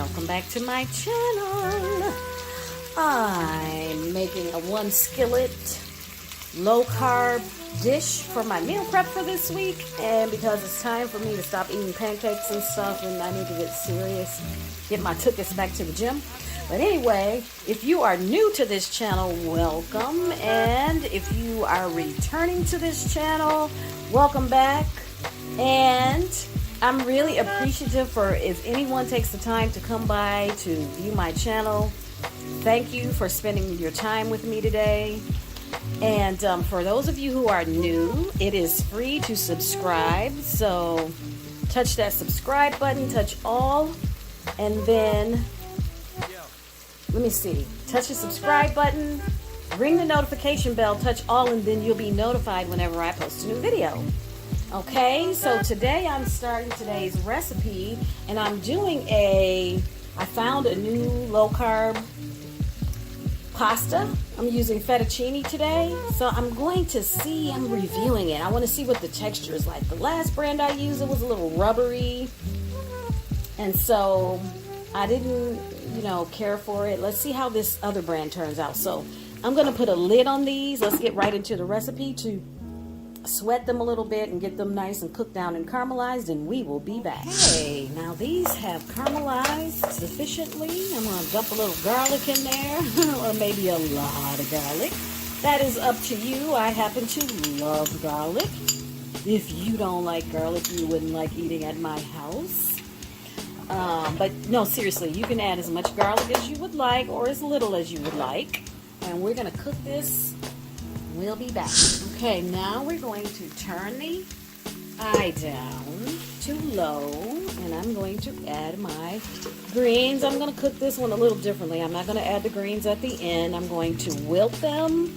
welcome back to my channel. I'm making a 1 skillet low carb dish for my meal prep for this week, and because it's time for me to stop eating pancakes and stuff and I need to get serious, get my tuchus back to the gym. But anyway, if you are new to this channel, welcome, and if you are returning to this channel, welcome back. And I'm really appreciative for if anyone takes the time to come by to view my channel. Thank you for spending your time with me today. And for those of you who are new, it is free to subscribe. So touch that subscribe button, touch all, and then, let me see, touch the subscribe button, ring the notification bell, touch all, and then you'll be notified whenever I post a new video. Okay, so today I'm starting today's recipe, and I'm doing I found a new low-carb pasta. I'm using fettuccine today, so I'm reviewing it. I want to see what the texture is like. The last brand I used, it was a little rubbery, and so I didn't, care for it. Let's see how this other brand turns out. So I'm going to put a lid on these. Let's get right into the recipe to sweat them a little bit and get them nice and cooked down and caramelized, and we will be back. Okay, now these have caramelized sufficiently. I'm going to dump a little garlic in there, or maybe a lot of garlic. That is up to you. I happen to love garlic. If you don't like garlic, you wouldn't like eating at my house. But no, seriously, you can add as much garlic as you would like, or as little as you would like. And we're going to cook this. We'll be back. Okay, now we're going to turn the eye down to low, and I'm going to add my greens. I'm going to cook this one a little differently. I'm not going to add the greens at the end. I'm going to wilt them,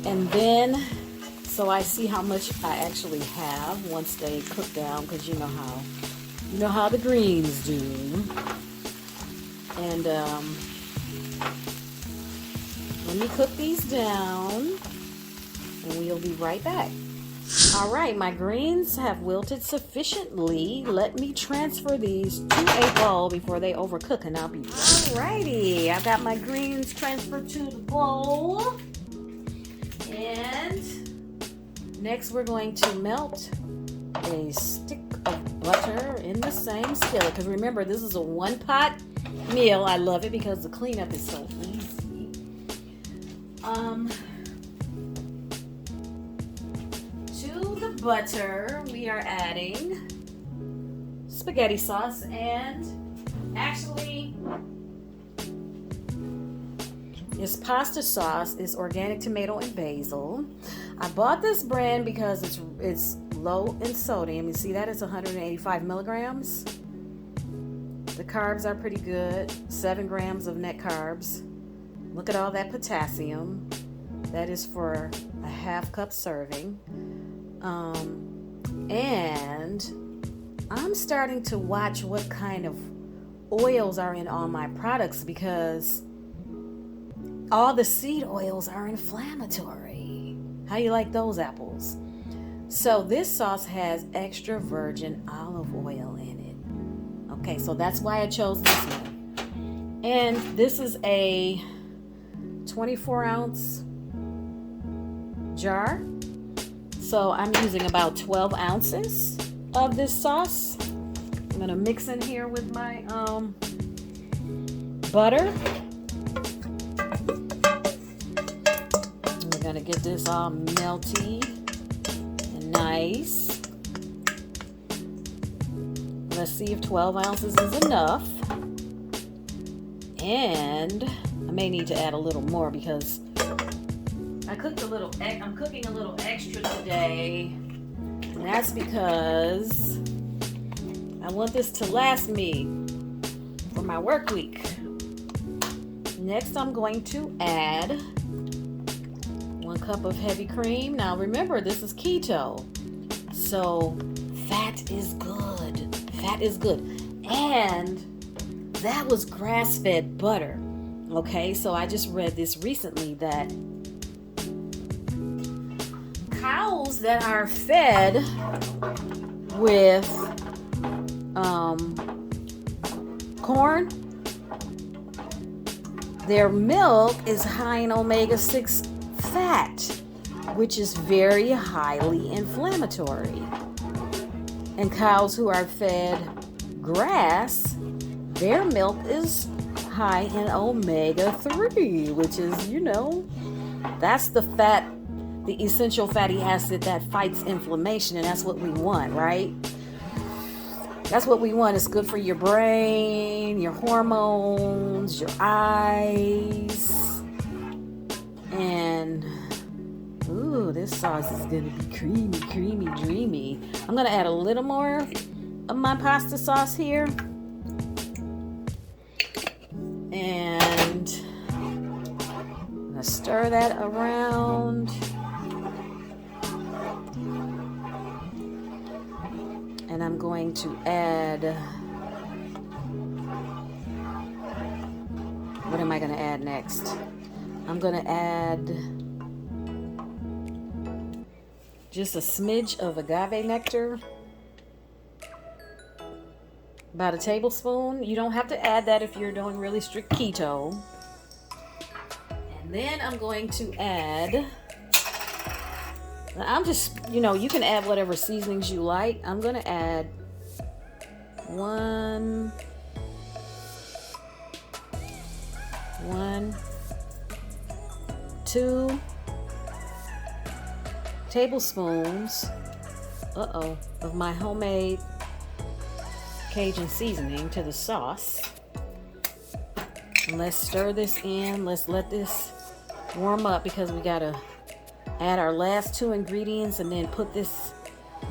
and then, so I see how much I actually have once they cook down, because you know how the greens do. And let me cook these down, and we'll be right back. All right, my greens have wilted sufficiently. Let me transfer these to a bowl before they overcook, and I'll be righty. I've got my greens transferred to the bowl. And next we're going to melt a stick of butter in the same skillet, because remember, this is a 1-pot meal. I love it because the cleanup is so easy. To the butter, we are adding spaghetti sauce, and actually, this pasta sauce is organic tomato and basil. I bought this brand because it's low in sodium. You see that? It's 185 milligrams. The carbs are pretty good. 7 grams of net carbs. Look at all that potassium. That is for a 1/2 cup serving. And I'm starting to watch what kind of oils are in all my products, because all the seed oils are inflammatory. How you like those apples? So this sauce has extra virgin olive oil in it. Okay, so that's why I chose this one. And this is a 24-ounce jar. So I'm using about 12 ounces of this sauce. I'm going to mix in here with my butter. We're going to get this all melty and nice. Let's see if 12 ounces is enough. And I may need to add a little more, because I'm cooking a little extra today, and that's because I want this to last me for my work week. Next, I'm going to add 1 cup of heavy cream. Now remember, this is keto, so fat is good. Fat is good. And that was grass-fed butter. Okay, so I just read this recently that cows that are fed with corn. Their milk is high in omega-6 fat, which is very highly inflammatory. And cows who are fed grass, their milk is high in omega-3, which is, that's the fat, the essential fatty acid that fights inflammation, and that's what we want, right? That's what we want. It's good for your brain, your hormones, your eyes. And, ooh, this sauce is going to be creamy, creamy, dreamy. I'm going to add a little more of my pasta sauce here. And I'm going to stir that around. And I'm going to add, what am I going to add next? I'm going to add just a smidge of agave nectar, about a tablespoon. You don't have to add that if you're doing really strict keto. And then I'm going to add, I'm just, you can add whatever seasonings you like. I'm going to add 2 tablespoons, of my homemade Cajun seasoning to the sauce. And let's stir this in. Let's let this warm up because we got to add our last 2 ingredients and then put this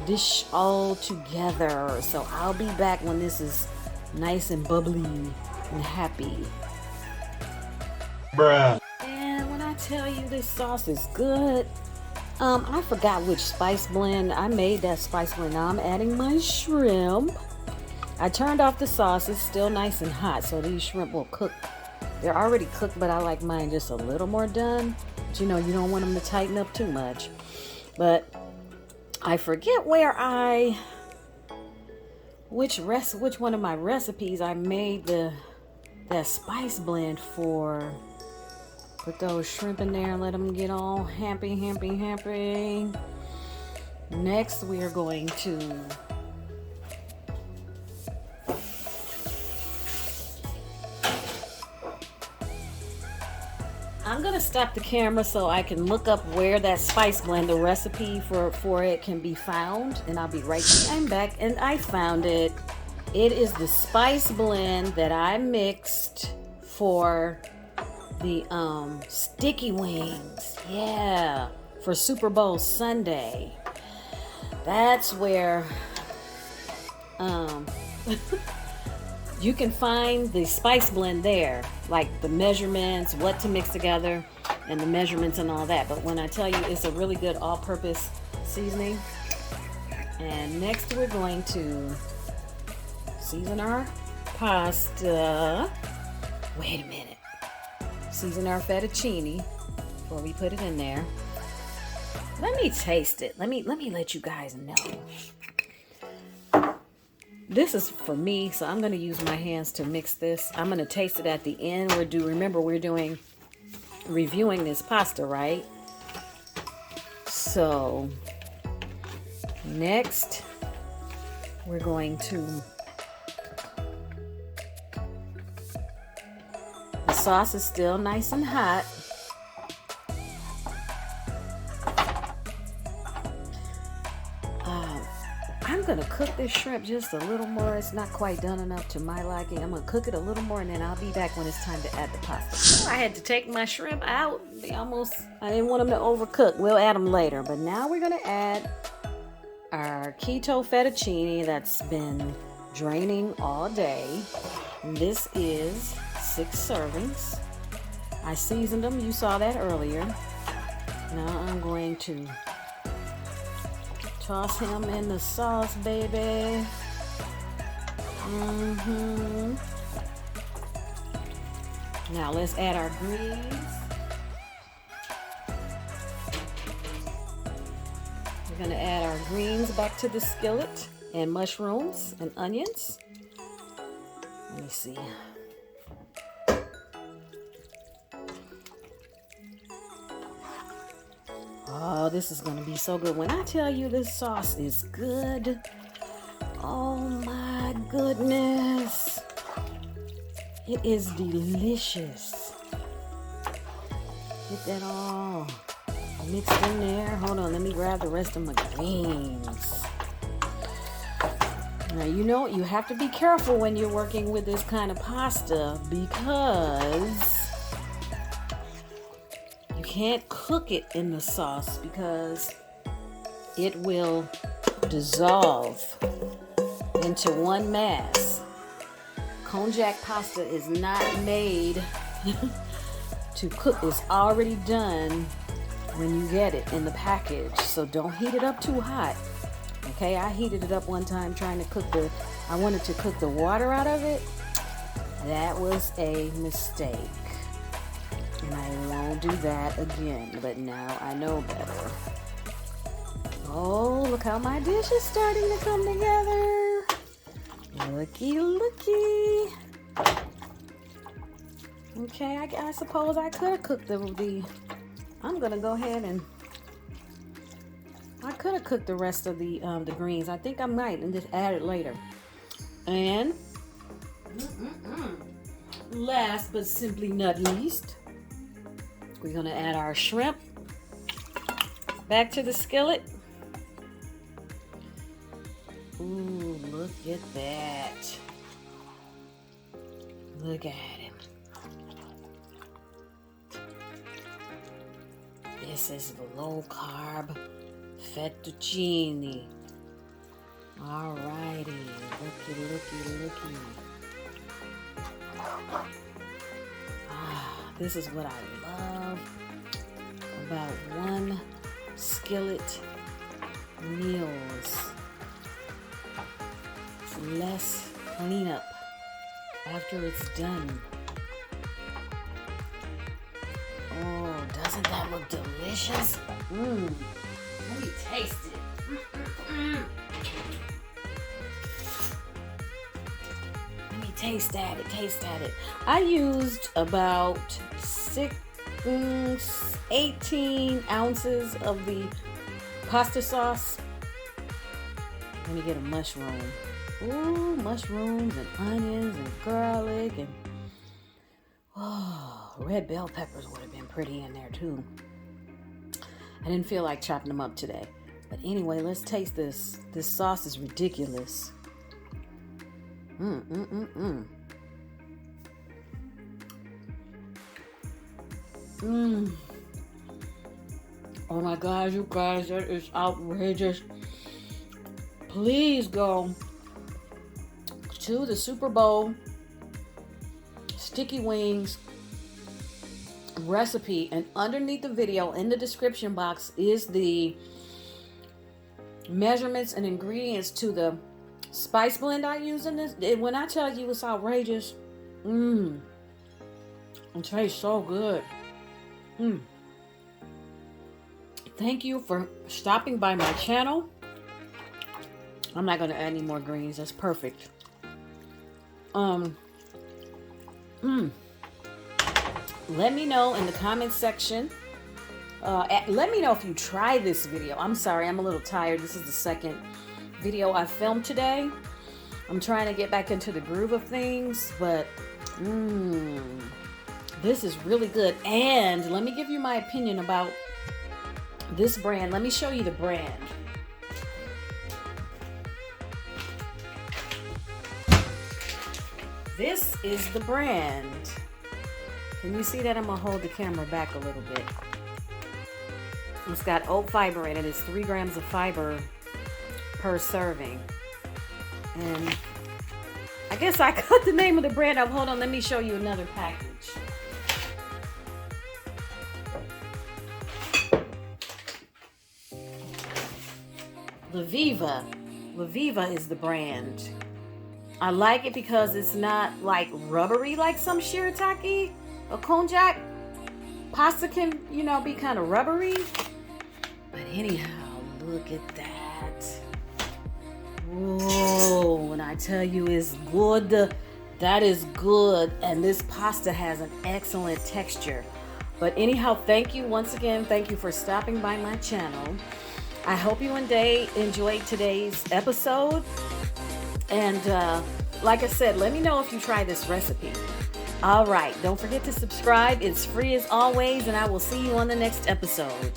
dish all together. So I'll be back when this is nice and bubbly and happy. Bruh. And when I tell you this sauce is good, I forgot which spice blend. I made that spice blend. Now I'm adding my shrimp. I turned off the sauce. It's still nice and hot, so these shrimp will cook. They're already cooked, but I like mine just a little more done. But you don't want them to tighten up too much. But I forget which one of my recipes I made that spice blend for. Put those shrimp in there and let them get all happy. Next, we are going to I'm gonna stop the camera so I can look up where that spice blend, the recipe for it can be found, and I'll be right back. I'm back and I found it. It is the spice blend that I mixed for the sticky wings. Yeah, for Super Bowl Sunday. That's where you can find the spice blend there, like the measurements, what to mix together, and the measurements and all that. But when I tell you, it's a really good all-purpose seasoning. And next we're going to season our pasta. Wait a minute. Season our fettuccine before we put it in there. Let me taste it. Let me let you guys know. This is for me, so I'm going to use my hands to mix this. I'm going to taste it at the end. Remember, we're reviewing this pasta, right? So, next, we're going to, the sauce is still nice and hot. I'm going to cook this shrimp just a little more. It's not quite done enough to my liking. I'm going to cook it a little more, and then I'll be back when it's time to add the pasta. I had to take my shrimp out. I didn't want them to overcook. We'll add them later. But now we're going to add our keto fettuccine that's been draining all day. And this is 6 servings. I seasoned them. You saw that earlier. Now I'm going to toss him in the sauce, baby. Now let's add our greens. We're going to add our greens back to the skillet, and mushrooms and onions. Let me see. Oh, this is going to be so good. When I tell you this sauce is good, oh my goodness. It is delicious. Get that all mixed in there. Hold on, let me grab the rest of my greens. Now, you know, you have to be careful when you're working with this kind of pasta because you can't cook it in the sauce because it will dissolve into one mass. Konjac pasta is not made to cook. It's already done when you get it in the package. So don't heat it up too hot. Okay, I heated it up one time trying to cook I wanted to cook the water out of it. That was a mistake. And I won't do that again. But now I know better. Oh, look how my dish is starting to come together. Looky, looky. Okay, I suppose I could cook I'm gonna go ahead and I could have cooked the rest of the greens. I think I might and just add it later. And last but simply not least, we're gonna add our shrimp back to the skillet. Ooh, look at that. Look at him. This is the low-carb Fettuccine. Alrighty. Looky, looky, looky. This is what I love about one skillet meals. It's less cleanup after it's done. Oh, doesn't that look delicious? Let me taste it. Let me taste at it. I used about 18 ounces of the pasta sauce. Let me get a mushroom. Ooh, mushrooms and onions and garlic and red bell peppers would have been pretty in there too. I didn't feel like chopping them up today. But anyway, let's taste this. This sauce is ridiculous. Oh my God, you guys, that is outrageous. Please go to the Super Bowl sticky wings recipe, and underneath the video in the description box is the measurements and ingredients to the spice blend I use in this. When I tell you it's outrageous, it tastes so good. Thank you for stopping by my channel. I'm not going to add any more greens. That's perfect. Let me know in the comments section. Let me know if you try this video. I'm sorry, I'm a little tired. This is the second video I filmed today. I'm trying to get back into the groove of things, but this is really good. And let me give you my opinion about this brand. Let me show you the brand. This is the brand. Can you see that? I'm gonna hold the camera back a little bit. It's got oat fiber in it. It's 3 grams of fiber per serving. And I guess I cut the name of the brand up. Hold on, let me show you another package. Leviva is the brand. I like it because it's not like rubbery like some shirataki or konjac pasta can, you know, be kind of rubbery. But anyhow, look at that. Whoa, when I tell you it's good, That is good, and this pasta has an excellent texture. But anyhow, thank you once again. Thank you for stopping by my channel. I hope you enjoyed today's episode. And like I said, let me know if you try this recipe. All right, don't forget to subscribe. It's free as always, and I will see you on the next episode.